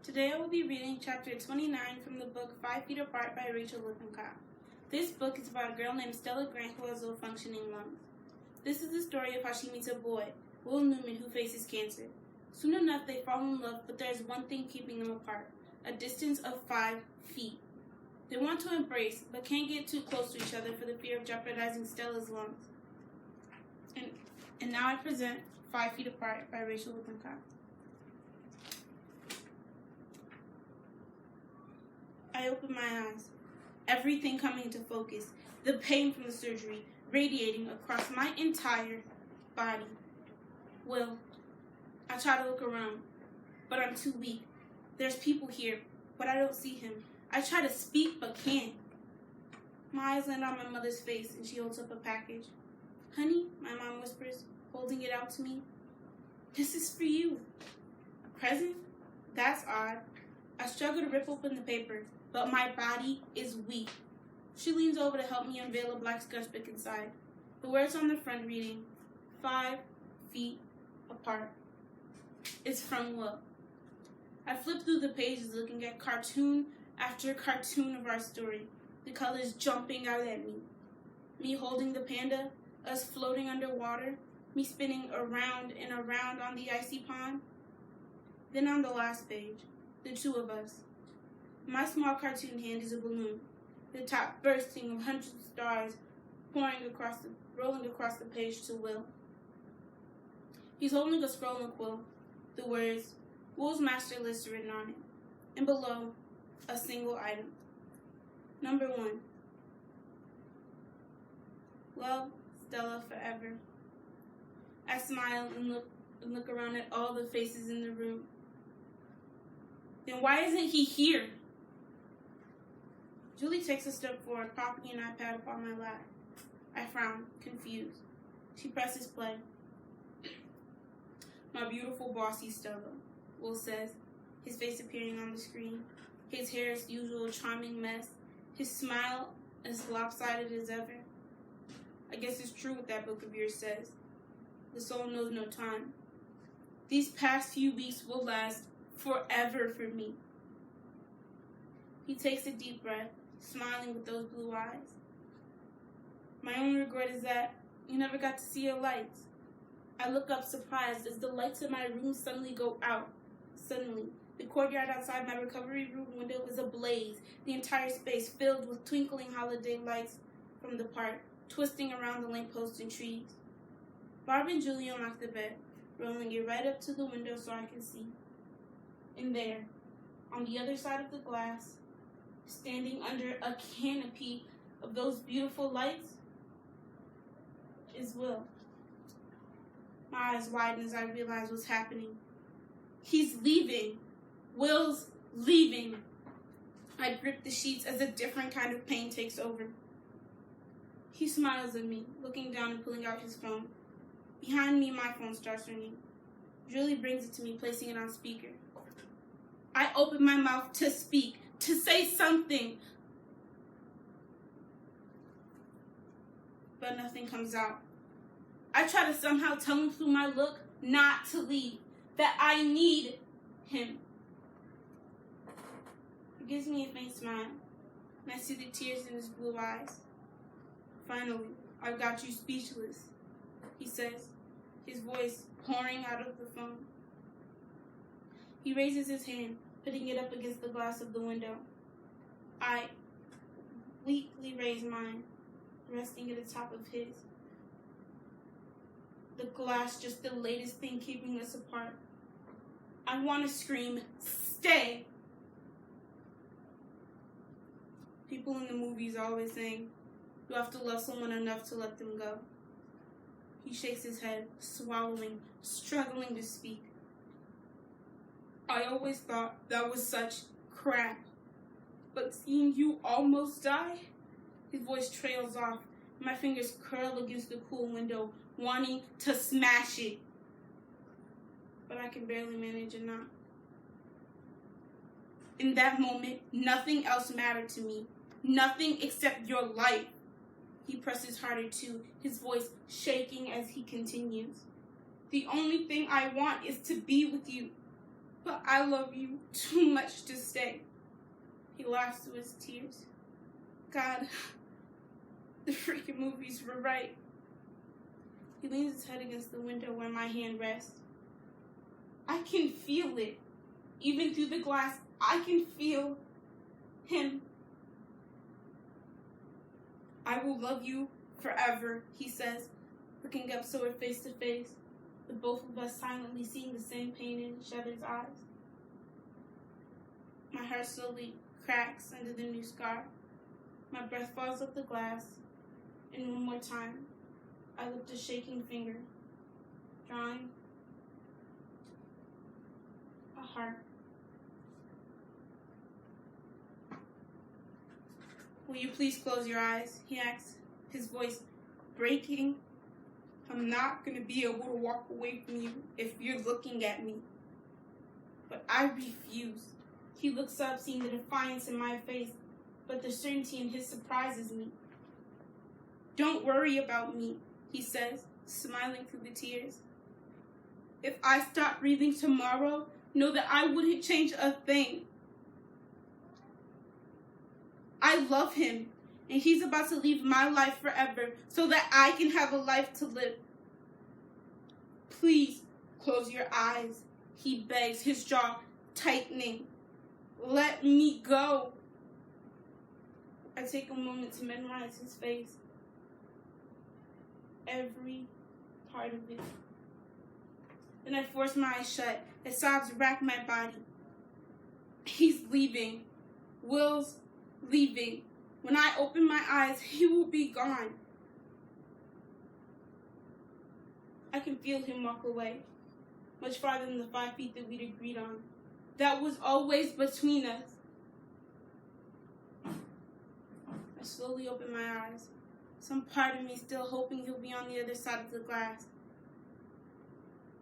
Today I will be reading chapter 29 from the book 5 Feet Apart by Rachel Lippincott. This book is about a girl named Stella Grant who has low-functioning lungs. This is the story of how she meets a boy, Will Newman, who faces cancer. Soon enough, they fall in love, but there is one thing keeping them apart, a distance of 5 feet. They want to embrace, but can't get too close to each other for the fear of jeopardizing Stella's lungs. And now I present 5 Feet Apart by Rachel Lippincott. I open my eyes, everything coming into focus, the pain from the surgery radiating across my entire body. Will, I try to look around, but I'm too weak. There's people here, but I don't see him. I try to speak, but can't. My eyes land on my mother's face, and she holds up a package. "Honey," my mom whispers, holding it out to me. "This is for you." A present? That's odd. I struggle to rip open the paper, but my body is weak. She leans over to help me unveil a black sketch book inside. The words on the front reading, 5 feet apart. It's from Will. I flip through the pages looking at cartoon after cartoon of our story, the colors jumping out at me. Me holding the panda, us floating underwater, me spinning around and around on the icy pond. Then on the last page, the two of us. My small cartoon hand is a balloon, the top bursting of hundreds of stars rolling across the page to Will. He's holding a scroll of quill, the words, Will's master list written on it, and below, a single item. Number 1. Love, Stella, forever. I smile and look around at all the faces in the room. Then why isn't he here? Julie takes a step forward, propping an iPad upon my lap. I frown, confused. She presses play. "My beautiful bossy Stella," Will says, his face appearing on the screen. His hair's usual charming mess, his smile as lopsided as ever. "I guess it's true what that book of yours says. The soul knows no time. These past few weeks will last forever for me." He takes a deep breath, smiling with those blue eyes. "My only regret is that you never got to see your lights." I look up surprised as the lights in my room suddenly go out. Suddenly, the courtyard outside my recovery room window is ablaze, the entire space filled with twinkling holiday lights from the park, twisting around the lampposts and trees. Barb and Julie unlock the bed, rolling it right up to the window so I can see. And there, on the other side of the glass, standing under a canopy of those beautiful lights, is Will. My eyes widen as I realize what's happening. He's leaving. Will's leaving. I grip the sheets as a different kind of pain takes over. He smiles at me, looking down and pulling out his phone. Behind me, my phone starts ringing. Julie brings it to me, placing it on speaker. I open my mouth to speak, to say something, but nothing comes out. I try to somehow tell him through my look not to leave, that I need him. He gives me a faint smile, and I see the tears in his blue eyes. "Finally, I've got you speechless," he says, his voice pouring out of the phone. He raises his hand, putting it up against the glass of the window. I weakly raise mine, resting at the top of his. The glass just the latest thing keeping us apart. I want to scream, "Stay!" People in the movies are always saying, you have to love someone enough to let them go. He shakes his head, swallowing, struggling to speak. "I always thought that was such crap. But seeing you almost die?" His voice trails off. My fingers curl against the cool window, wanting to smash it. But I can barely manage a knot. In that moment, nothing else mattered to me. Nothing except your life. He presses harder too, his voice shaking as he continues. "The only thing I want is to be with you. but I love you too much to stay. He laughs through his tears. God, the freaking movies were right. He leans his head against the window where my hand rests. I can feel it. Even through the glass, I can feel him. I will love you forever, he says, looking up so we're face to face, with both of us silently seeing the same pain in each other's eyes. My heart slowly cracks under the new scar. My breath falls off the glass, and one more time, I lift a shaking finger, drawing a heart. Will you please close your eyes? He asks, his voice breaking. I'm not going to be able to walk away from you if you're looking at me. But I refuse. He looks up, seeing the defiance in my face, but the certainty in his surprises me. Don't worry about me, he says, smiling through the tears. If I stopped breathing tomorrow, know that I wouldn't change a thing. I love him, and he's about to leave my life forever so that I can have a life to live. Please close your eyes, he begs, his jaw tightening. Let me go. I take a moment to memorize his face. Every part of it. Then I force my eyes shut as sobs rack my body. He's leaving. Will's leaving. When I open my eyes, he will be gone. I can feel him walk away, much farther than the 5 feet that we'd agreed on. That was always between us. I slowly open my eyes, some part of me still hoping he'll be on the other side of the glass.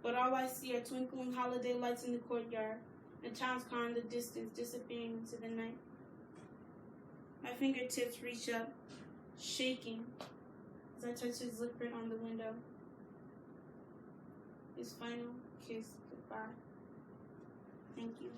But all I see are twinkling holiday lights in the courtyard, and town's car in the distance disappearing into the night. My fingertips reach up, shaking, as I touch his lip print on the window. His final kiss goodbye. Thank you.